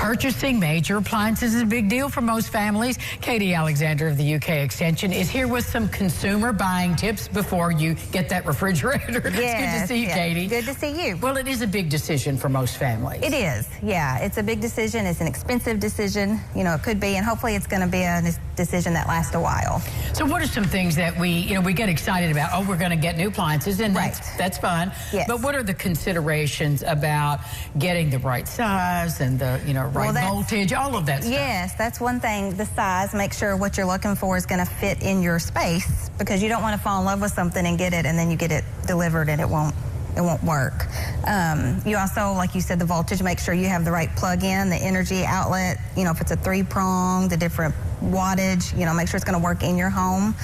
Purchasing major appliances is a big deal for most families. Katie Alexander of the UK Extension is here with some consumer buying tips before you get that refrigerator. It's good to see you, Katie. Good to see you. Well, it is a big decision for most families. It is, yeah. It's a big decision. It's an expensive decision. You know, it could be, and hopefully it's going to be a decision that lasts a while. So what are some things that we get excited about? Oh, we're going to get new appliances, and that's fun. Yes. But what are the considerations about getting the right size and the, right voltage, all of that stuff? Yes, that's one thing. The size, make sure what you're looking for is going to fit in your space, because you don't want to fall in love with something and get it, and then you get it delivered and it won't work. You also, like you said, the voltage, make sure you have the right plug-in, the energy outlet, if it's a 3-prong, the different wattage, make sure it's going to work in your home.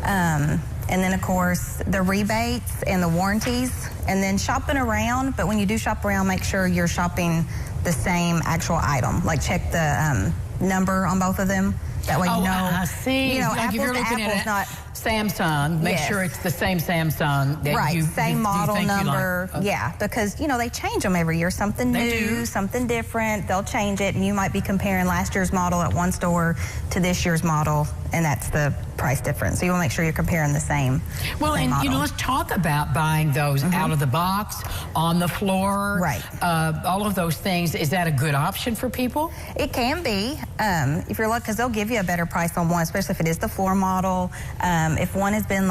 And then, of course, the rebates and the warranties, and then shopping around. But when you do shop around, make sure you're shopping the same actual item. Like, check the number on both of them. That way you know. I see. Like if you're looking at not Samsung, make sure it's the same Samsung that same model number. Like. Yeah, because they change them every year. Something new, something different. They'll change it, and you might be comparing last year's model at one store to this year's model, and that's the price difference. So you want to make sure you're comparing the same. Well, same and model. Let's talk about buying those out of the box, on the floor. Right. All of those things. Is that a good option for people? It can be, if you're lucky, because they'll give you a better price on one, especially if it is the floor model. If one has been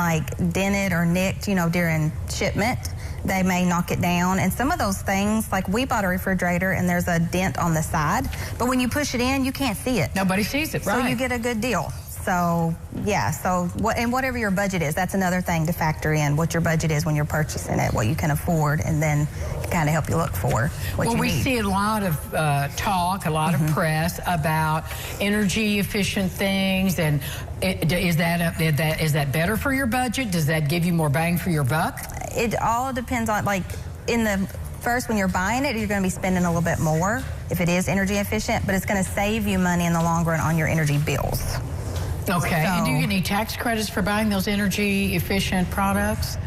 dented or nicked, during shipment, they may knock it down. And some of those things, like we bought a refrigerator and there's a dent on the side, but when you push it in, you can't see it. Nobody sees it, right? So you get a good deal. So, yeah, and whatever your budget is, that's another thing to factor in, what your budget is when you're purchasing it, what you can afford, and then kind of help you look for what you need. Well, we see a lot of talk, a lot of press about energy efficient things, and is that better for your budget? Does that give you more bang for your buck? It all depends on, first, when you're buying it, you're going to be spending a little bit more if it is energy efficient, but it's going to save you money in the long run on your energy bills. Okay, and do you get any tax credits for buying those energy efficient products?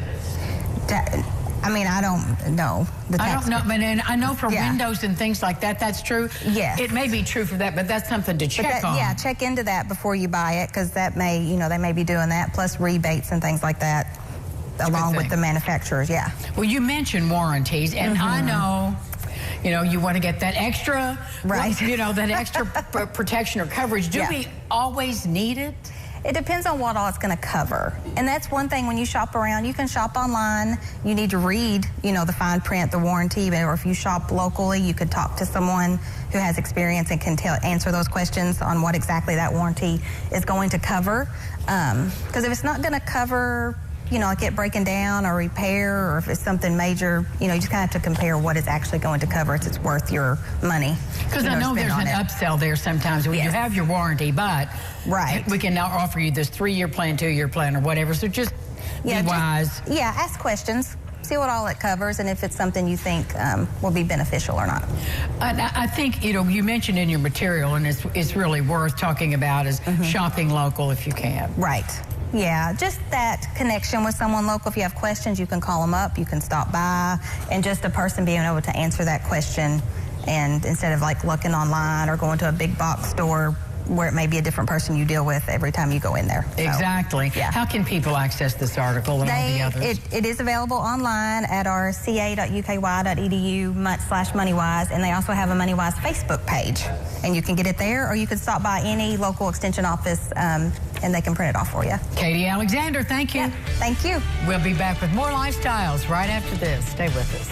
I don't know. I don't know, but I know for windows and things like that, that's true. Yes. It may be true for that, but that's something to check on. Yeah, check into that before you buy it, because that may, they may be doing that, plus rebates and things like that, along with the manufacturers, Well, you mentioned warranties, and I know, you want to get that extra, that extra protection or coverage. Do we always need it? It depends on what all it's going to cover. And that's one thing when you shop around. You can shop online. You need to read, the fine print, the warranty. Or if you shop locally, you could talk to someone who has experience and can answer those questions on what exactly that warranty is going to cover. Because if it's not going to cover, like it breaking down or repair, or if it's something major, you just kind of have to compare what it's actually going to cover if it's worth your money. Because I know there's an upsell there sometimes when you have your warranty, but we can now offer you this 3-year plan, 2-year plan, or whatever. So just be wise. Ask questions. See what all it covers, and if it's something you think will be beneficial or not. I think, you mentioned in your material, and it's really worth talking about, is shopping local if you can. Right. Yeah, just that connection with someone local. If you have questions, you can call them up, you can stop by, and just a person being able to answer that question, and instead of looking online or going to a big box store where it may be a different person you deal with every time you go in there. Exactly. How can people access this article and all the others? It is available online at our ca.uky.edu/moneywise, and they also have a MoneyWise Facebook page. And you can get it there, or you can stop by any local extension office and they can print it off for you. Katie Alexander, thank you. Yeah, thank you. We'll be back with more lifestyles right after this. Stay with us.